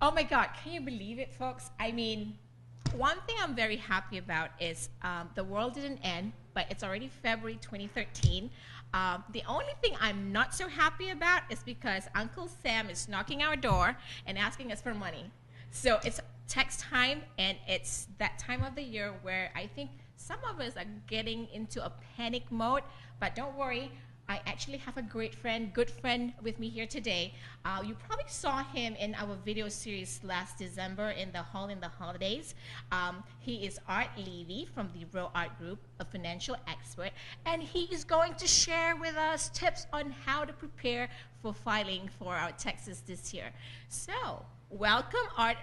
Oh my God, can you believe it, folks? I mean, one thing I'm very happy about is the world didn't end, but it's already February 2013. The only thing I'm not so happy about is because Uncle Sam is knocking our door and asking us for money. So it's tax time, and it's that time of the year where I think some of us are getting into a panic mode, but don't worry. I actually have a great friend, good friend with me here today. You probably saw him in our video series last December in the holidays. He is Art Levy from the Roart Group, a financial expert, and he is going to share with us tips on how to prepare for filing for our taxes this year. So, welcome, Art.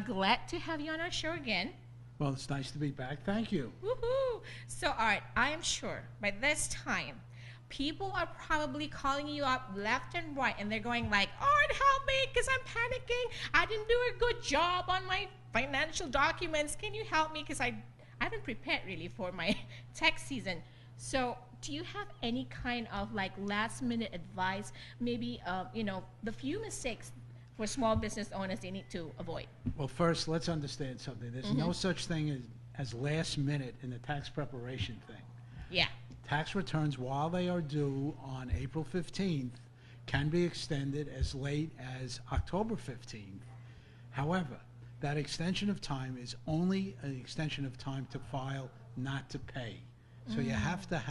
Glad to have you on our show again. Well, it's nice to be back. Thank you. Woohoo! So, Art, I am sure by this time, people are probably calling you up left and right, and they're going like, Art, help me, because I'm panicking. I didn't do a good job on my financial documents. Can you help me? Because I haven't prepared really for my tax season. So do you have any kind of like last minute advice, maybe, the few mistakes for small business owners they need to avoid? Well, first, let's understand something. There's no such thing as last minute in the tax preparation thing. Yeah. Tax returns, while they are due on April 15th, can be extended as late as October 15th. However, that extension of time is only an extension of time to file, not to pay. So you have to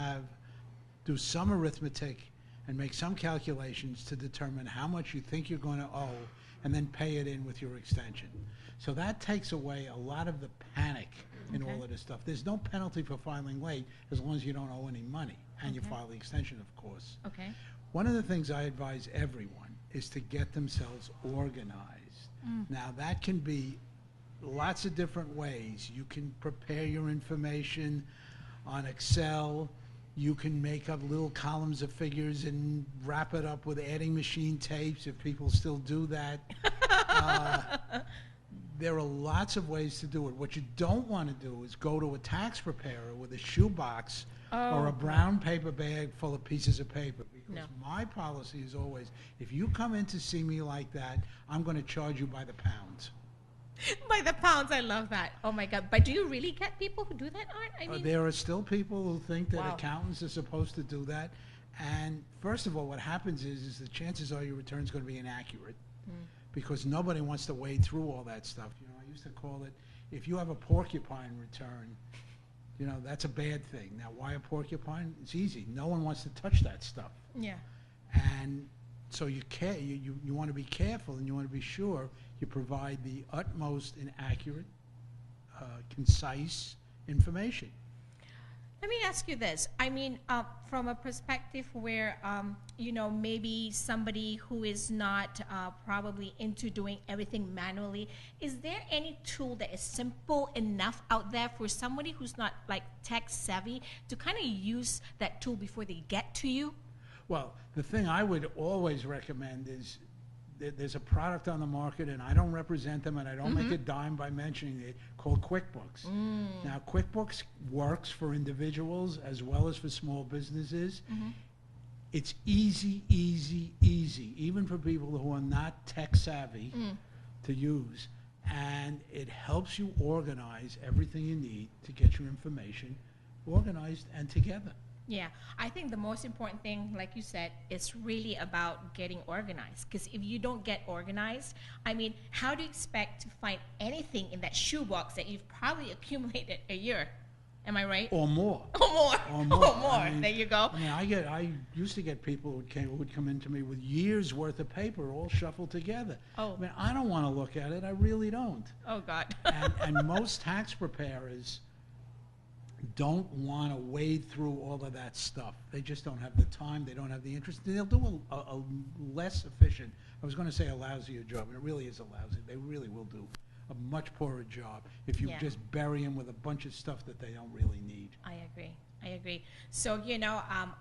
do some arithmetic and make some calculations to determine how much you think you're going to owe, and then pay it in with your extension. So that takes away a lot of the panic in all of this stuff. There's no penalty for filing late as long as you don't owe any money and you file the extension, of course. Okay. One of the things I advise everyone is to get themselves organized. Now, that can be lots of different ways. You can prepare your information on Excel. You can make up little columns of figures and wrap it up with adding machine tapes, if people still do that. There are lots of ways to do it. What you don't want to do is go to a tax preparer with a shoebox or a brown paper bag full of pieces of paper. Because my policy is always, if you come in to see me like that, I'm going to charge you by the pounds. By the pounds, I love that. Oh my God! But do you really get people who do that, Art? I mean, there are still people who think that accountants are supposed to do that. And first of all, what happens is the chances are your return is going to be inaccurate. Because nobody wants to wade through all that stuff. You know, I used to call it, if you have a porcupine return, you know, that's a bad thing. Now, why a porcupine? It's easy. No one wants to touch that stuff. Yeah. And so you want to be careful, and you want to be sure you provide the utmost and accurate, concise information. Let me ask you this. I mean, from a perspective where, maybe somebody who is not probably into doing everything manually, is there any tool that is simple enough out there for somebody who's not like tech savvy to kind of use that tool before they get to you? Well, the thing I would always recommend is there's a product on the market, and I don't represent them, and I don't make a dime by mentioning it, called QuickBooks. Now, QuickBooks works for individuals as well as for small businesses. It's easy, even for people who are not tech savvy to use. And it helps you organize everything you need to get your information organized and together. Yeah, I think the most important thing, like you said, is really about getting organized. Because if you don't get organized, I mean, how do you expect to find anything in that shoebox that you've probably accumulated a year? Am I right? Or more. Or more. Or more. Or more. I mean, there you go. I mean, I used to get people who would come into me with years worth of paper all shuffled together. Oh. I mean, I don't want to look at it. I really don't. Oh, God. and most tax preparers don't want to wade through all of that stuff. They just don't have the time. They don't have the interest. They'll do a less efficient, I was going to say a lousier job, and it really is a lousy. They really will do a much poorer job if you just bury them with a bunch of stuff that they don't really need. I agree. So,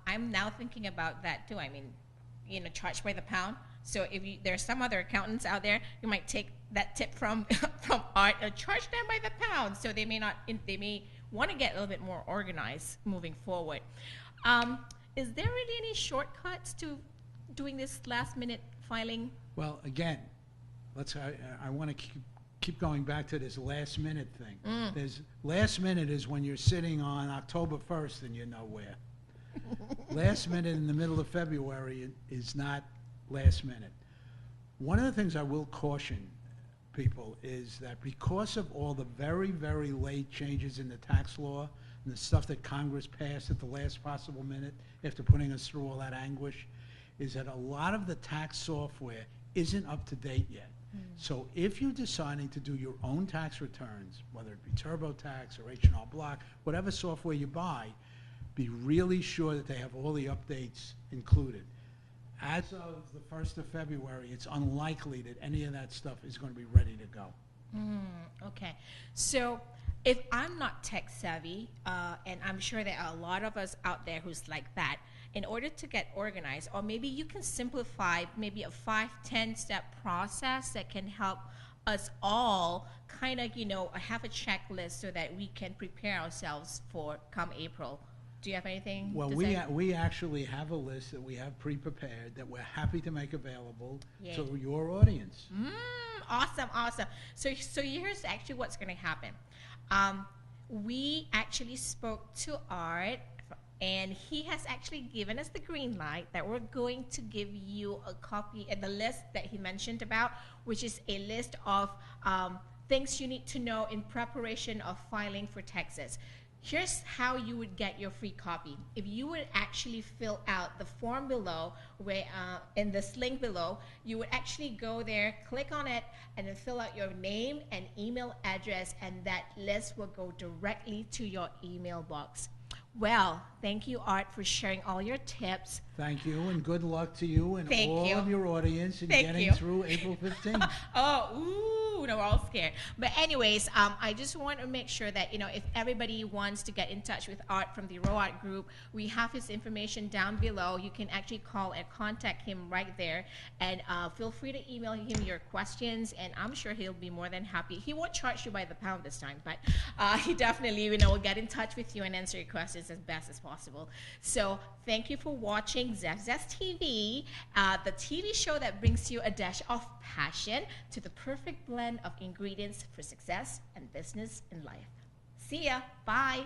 I'm now thinking about that too. I mean, charge by the pound. So if there's some other accountants out there, you might take that tip from Art, charge them by the pound. So they may want to get a little bit more organized moving forward. Is there really any shortcuts to doing this last minute filing? Well, again, I want to keep going back to this last minute thing. There's last minute is when you're sitting on October 1st and you're nowhere. Last minute in the middle of February is not last minute. One of the things I will caution people is that because of all the very, very late changes in the tax law and the stuff that Congress passed at the last possible minute after putting us through all that anguish, is that a lot of the tax software isn't up to date yet. So if you're deciding to do your own tax returns, whether it be TurboTax or H&R Block, whatever software you buy, be really sure that they have all the updates included. As of the 1st of February, it's unlikely that any of that stuff is going to be ready to go. Okay. So if I'm not tech savvy, and I'm sure there are a lot of us out there who's like that, in order to get organized, or maybe you can simplify maybe a 5-10 step process that can help us all kind of, have a checklist so that we can prepare ourselves for come April. Do you have anything Well, to we say? we actually have a list that we have pre-prepared that we're happy to make available to your audience. Awesome. So here's actually what's going to happen. We actually spoke to Art, and he has actually given us the green light that we're going to give you a copy of the list that he mentioned about, which is a list of things you need to know in preparation of filing for taxes. Here's how you would get your free copy. If you would actually fill out the form below, where in this link below, you would actually go there, click on it, and then fill out your name and email address, and that list will go directly to your email box. Well, thank you, Art, for sharing all your tips. Thank you, and good luck to you and Thank all you. of your audience in Thank getting you. through April 15th. No, we're all scared. But anyways, I just want to make sure that, if everybody wants to get in touch with Art from the Roart Group, we have his information down below. You can actually call and contact him right there. And feel free to email him your questions, and I'm sure he'll be more than happy. He won't charge you by the pound this time, but he definitely, will get in touch with you and answer your questions as best as possible. So thank you for watching ZZTV, the TV show that brings you a dash of passion to the perfect blend of ingredients for success and business in life. See ya. Bye.